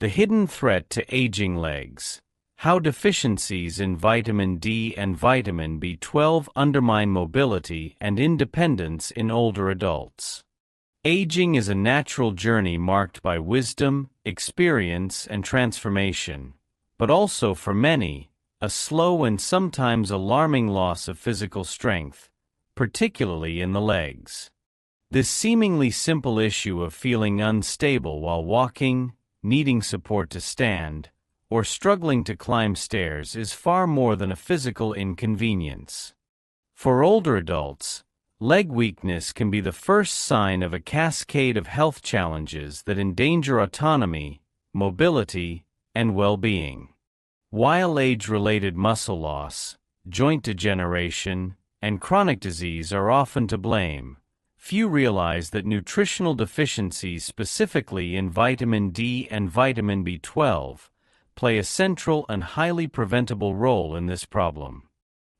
The hidden threat to aging legs. How deficiencies in vitamin D and vitamin B12 undermine mobility and independence in older adults. Aging is a natural journey marked by wisdom, experience, and transformation, but also for many, a slow and sometimes alarming loss of physical strength, particularly in the legs. This seemingly simple issue of feeling unstable while walking, needing support to stand, or struggling to climb stairs is far more than a physical inconvenience. For older adults, leg weakness can be the first sign of a cascade of health challenges that endanger autonomy, mobility, and well-being. While age-related muscle loss, joint degeneration, and chronic disease are often to blame, few realize that nutritional deficiencies, specifically in vitamin D and vitamin B12, play a central and highly preventable role in this problem.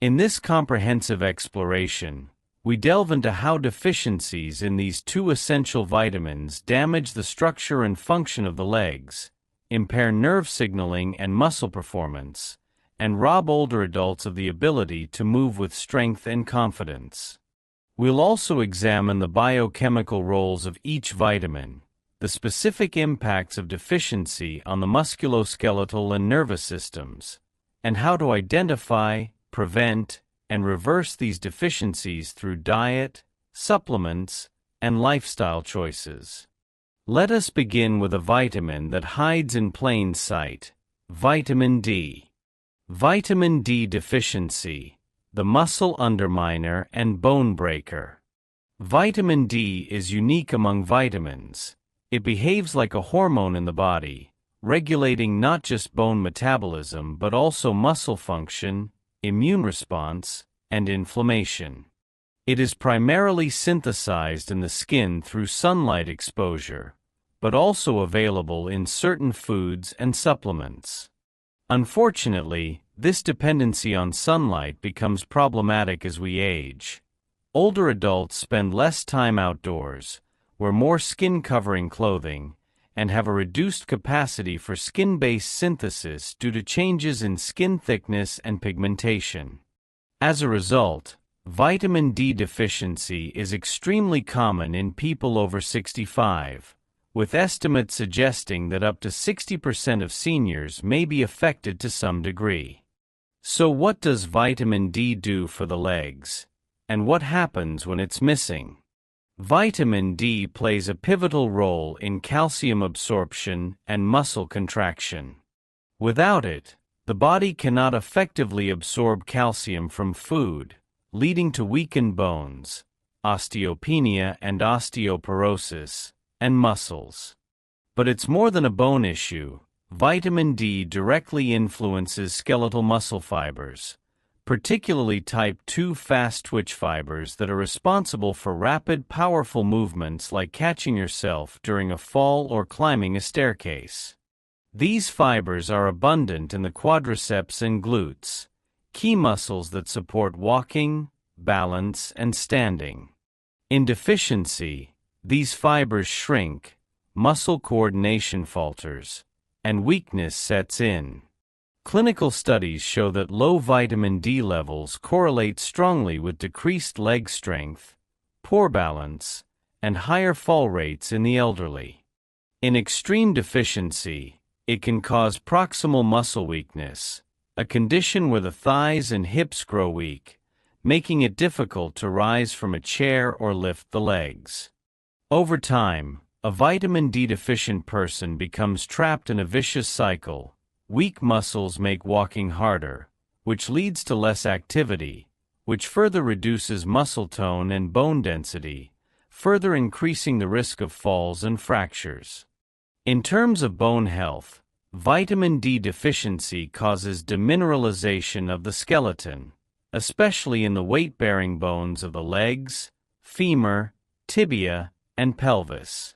In this comprehensive exploration, we delve into how deficiencies in these two essential vitamins damage the structure and function of the legs, impair nerve signaling and muscle performance, and rob older adults of the ability to move with strength and confidence. We'll also examine the biochemical roles of each vitamin, the specific impacts of deficiency on the musculoskeletal and nervous systems, and how to identify, prevent, and reverse these deficiencies through diet, supplements, and lifestyle choices. Let us begin with a vitamin that hides in plain sight: vitamin D. Vitamin D deficiency, the muscle underminer and bone breaker. Vitamin D is unique among vitamins. It behaves like a hormone in the body, regulating not just bone metabolism but also muscle function, immune response, and inflammation. It is primarily synthesized in the skin through sunlight exposure, but also available in certain foods and supplements. Unfortunately, this dependency on sunlight becomes problematic as we age. Older adults spend less time outdoors, wear more skin-covering clothing, and have a reduced capacity for skin-based synthesis due to changes in skin thickness and pigmentation. As a result, vitamin D deficiency is extremely common in people over 65, with estimates suggesting that up to 60% of seniors may be affected to some degree. So what does vitamin D do for the legs? And what happens when it's missing? Vitamin D plays a pivotal role in calcium absorption and muscle contraction. Without it, the body cannot effectively absorb calcium from food, leading to weakened bones, osteopenia and osteoporosis, and muscles. But it's more than a bone issue. Vitamin D directly influences skeletal muscle fibers, particularly type 2 fast-twitch fibers that are responsible for rapid, powerful movements like catching yourself during a fall or climbing a staircase. These fibers are abundant in the quadriceps and glutes, key muscles that support walking, balance, and standing. In deficiency, these fibers shrink, muscle coordination falters, and weakness sets in. Clinical studies show that low vitamin D levels correlate strongly with decreased leg strength, poor balance, and higher fall rates in the elderly. In extreme deficiency, it can cause proximal muscle weakness, a condition where the thighs and hips grow weak, making it difficult to rise from a chair or lift the legs. Over time, a vitamin D deficient person becomes trapped in a vicious cycle. Weak muscles make walking harder, which leads to less activity, which further reduces muscle tone and bone density, further increasing the risk of falls and fractures. In terms of bone health, vitamin D deficiency causes demineralization of the skeleton, especially in the weight-bearing bones of the legs, femur, tibia, and pelvis.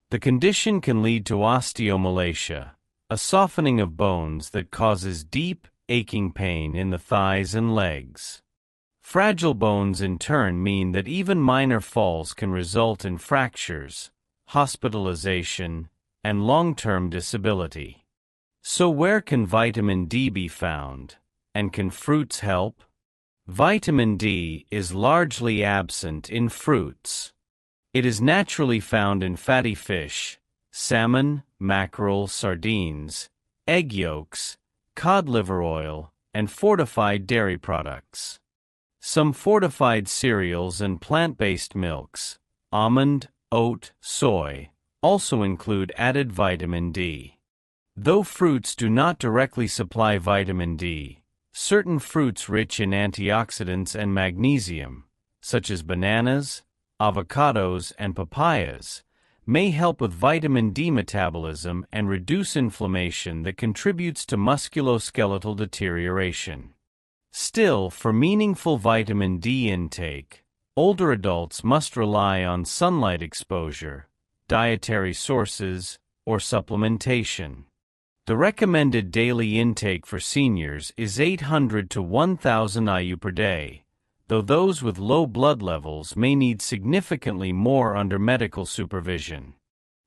The condition can lead to osteomalacia, a softening of bones that causes deep, aching pain in the thighs and legs. Fragile bones in turn mean that even minor falls can result in fractures, hospitalization, and long-term disability. So where can vitamin D be found, and can fruits help? Vitamin D is largely absent in fruits. It is naturally found in fatty fish, salmon, mackerel, sardines, egg yolks, cod liver oil, and fortified dairy products. Some fortified cereals and plant-based milks, almond, oat, soy, also include added vitamin D. Though fruits do not directly supply vitamin D, certain fruits rich in antioxidants and magnesium, such as bananas, avocados, and papayas, may help with vitamin D metabolism and reduce inflammation that contributes to musculoskeletal deterioration. Still, for meaningful vitamin D intake, older adults must rely on sunlight exposure, dietary sources, or supplementation. The recommended daily intake for seniors is 800 to 1,000 IU per day, though those with low blood levels may need significantly more under medical supervision.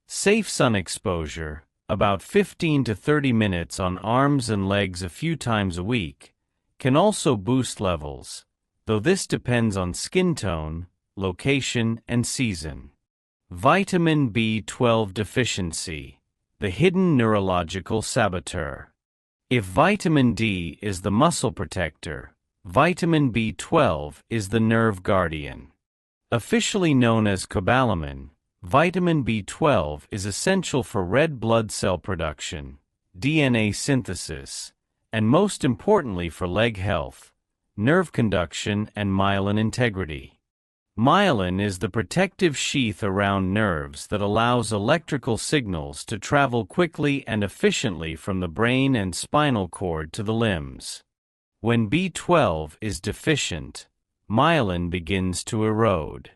Safe sun exposure, about 15 to 30 minutes on arms and legs a few times a week, can also boost levels, though this depends on skin tone, location, and season. Vitamin B12 deficiency, the hidden neurological saboteur. If vitamin D is the muscle protector, vitamin B12 is the nerve guardian. Officially known as cobalamin, vitamin B12 is essential for red blood cell production, DNA synthesis, and most importantly for leg health, nerve conduction, and myelin integrity. Myelin is the protective sheath around nerves that allows electrical signals to travel quickly and efficiently from the brain and spinal cord to the limbs. When B12 is deficient, myelin begins to erode.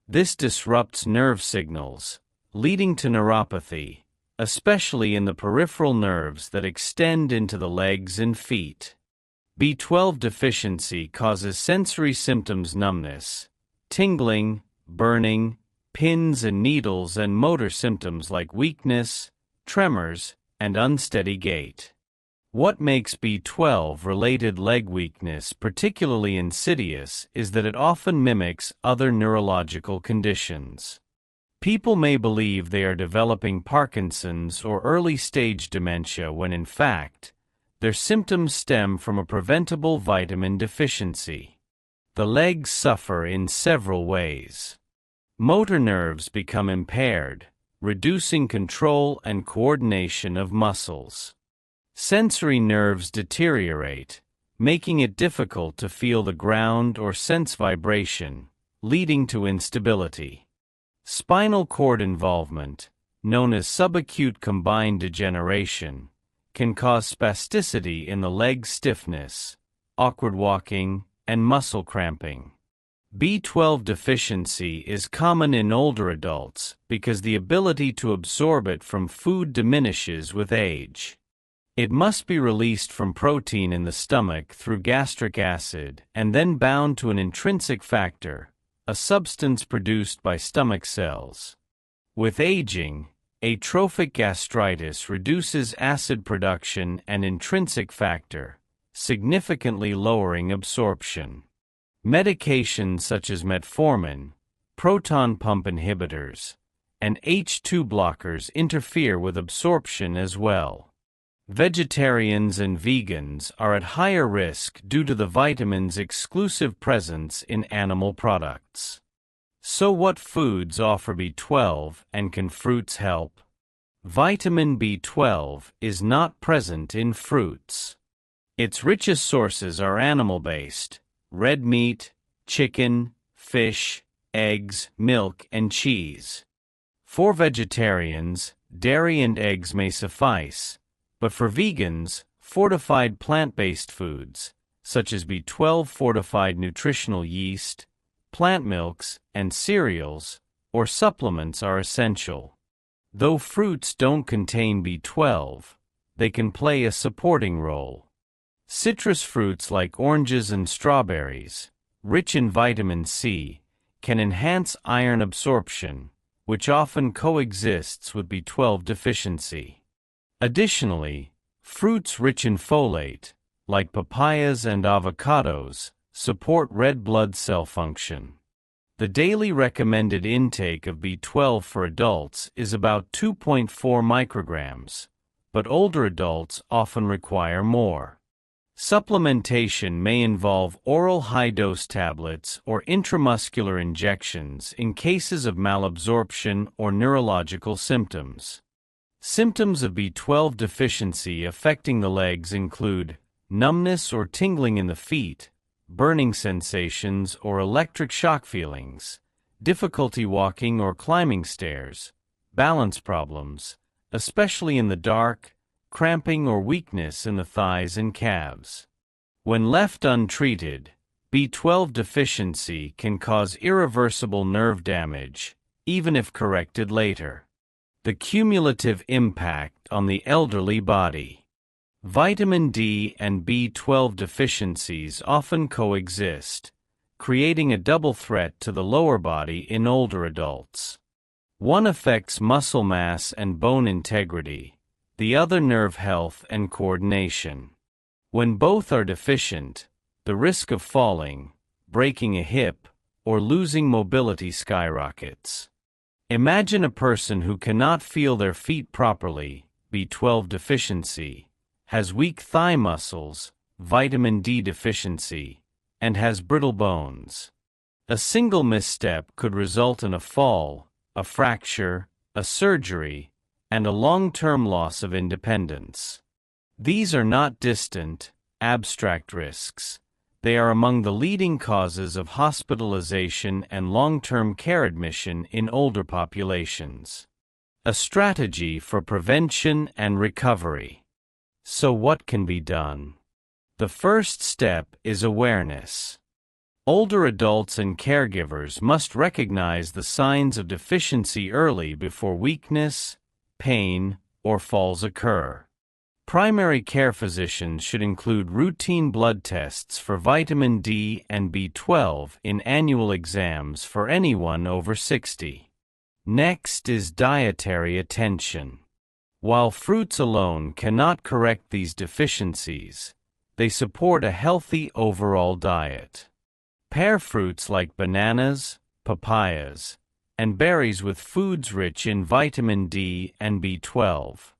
This disrupts nerve signals, leading to neuropathy, especially in the peripheral nerves that extend into the legs and feet. B12 deficiency causes sensory symptoms: numbness, tingling, burning, pins and needles, and motor symptoms like weakness, tremors, and unsteady gait. What makes B12-related leg weakness particularly insidious is that it often mimics other neurological conditions. People may believe they are developing Parkinson's or early-stage dementia when in fact, their symptoms stem from a preventable vitamin deficiency. The legs suffer in several ways. Motor nerves become impaired, reducing control and coordination of muscles. Sensory nerves deteriorate, making it difficult to feel the ground or sense vibration, leading to instability. Spinal cord involvement, known as subacute combined degeneration, can cause spasticity in the leg, stiffness, awkward walking, and muscle cramping. B12 deficiency is common in older adults because the ability to absorb it from food diminishes with age. It must be released from protein in the stomach through gastric acid and then bound to an intrinsic factor, a substance produced by stomach cells. With aging, atrophic gastritis reduces acid production and intrinsic factor, significantly lowering absorption. Medications such as metformin, proton pump inhibitors, and H2 blockers interfere with absorption as well. Vegetarians and vegans are at higher risk due to the vitamin's exclusive presence in animal products. So what foods offer B12 and can fruits help? Vitamin B12 is not present in fruits. Its richest sources are animal-based: red meat, chicken, fish, eggs, milk, and cheese. For vegetarians, dairy and eggs may suffice, but for vegans, fortified plant-based foods, such as B12-fortified nutritional yeast, plant milks, and cereals, or supplements are essential. Though fruits don't contain B12, they can play a supporting role. Citrus fruits like oranges and strawberries, rich in vitamin C, can enhance iron absorption, which often coexists with B12 deficiency. Additionally, fruits rich in folate, like papayas and avocados, support red blood cell function. The daily recommended intake of B12 for adults is about 2.4 micrograms, but older adults often require more. Supplementation may involve oral high-dose tablets or intramuscular injections in cases of malabsorption or neurological symptoms. Symptoms of B12 deficiency affecting the legs include numbness or tingling in the feet, burning sensations or electric shock feelings, difficulty walking or climbing stairs, balance problems, especially in the dark, cramping or weakness in the thighs and calves. When left untreated, B12 deficiency can cause irreversible nerve damage, even if corrected later. The cumulative impact on the elderly body. Vitamin D and B12 deficiencies often coexist, creating a double threat to the lower body in older adults. One affects muscle mass and bone integrity, the other nerve health and coordination. When both are deficient, the risk of falling, breaking a hip, or losing mobility skyrockets. Imagine a person who cannot feel their feet properly, B12 deficiency, has weak thigh muscles, vitamin D deficiency, and has brittle bones. A single misstep could result in a fall, a fracture, a surgery, and a long-term loss of independence. These are not distant, abstract risks. They are among the leading causes of hospitalization and long-term care admission in older populations. A strategy for prevention and recovery. So what can be done? The first step is awareness. Older adults and caregivers must recognize the signs of deficiency early before weakness, pain, or falls occur. Primary care physicians should include routine blood tests for vitamin D and B12 in annual exams for anyone over 60. Next is dietary attention. While fruits alone cannot correct these deficiencies, they support a healthy overall diet. Pair fruits like bananas, papayas, and berries with foods rich in vitamin D and B12.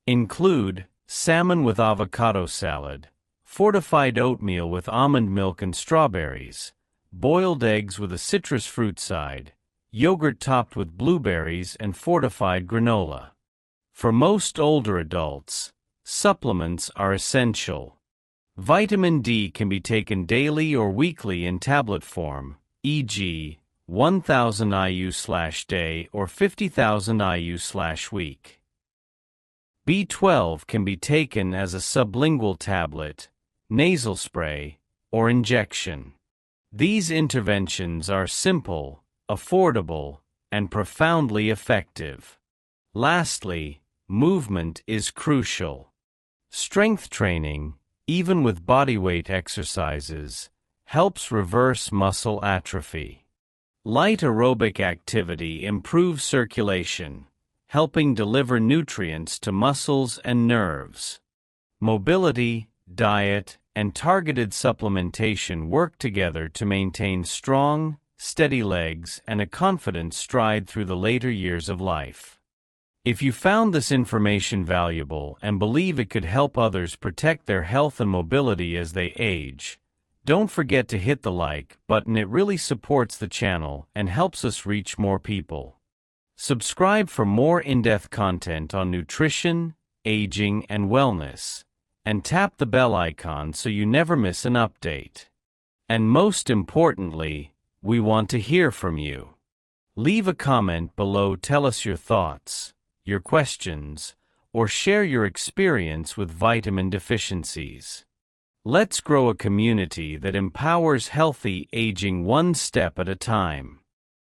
Include salmon with avocado salad, fortified oatmeal with almond milk and strawberries, boiled eggs with a citrus fruit side, yogurt topped with blueberries and fortified granola. For most older adults, supplements are essential. Vitamin D can be taken daily or weekly in tablet form, e.g., 1,000 IU/day or 50,000 IU/week. B12 can be taken as a sublingual tablet, nasal spray, or injection. These interventions are simple, affordable, and profoundly effective. Lastly, movement is crucial. Strength training, even with bodyweight exercises, helps reverse muscle atrophy. Light aerobic activity improves circulation, helping deliver nutrients to muscles and nerves. Mobility, diet, and targeted supplementation work together to maintain strong, steady legs and a confident stride through the later years of life. If you found this information valuable and believe it could help others protect their health and mobility as they age, don't forget to hit the like button. It really supports the channel and helps us reach more people. Subscribe for more in-depth content on nutrition, aging, and wellness, and tap the bell icon so you never miss an update. And most importantly, we want to hear from you. Leave a comment below, tell us your thoughts, your questions, or share your experience with vitamin deficiencies. Let's grow a community that empowers healthy aging one step at a time.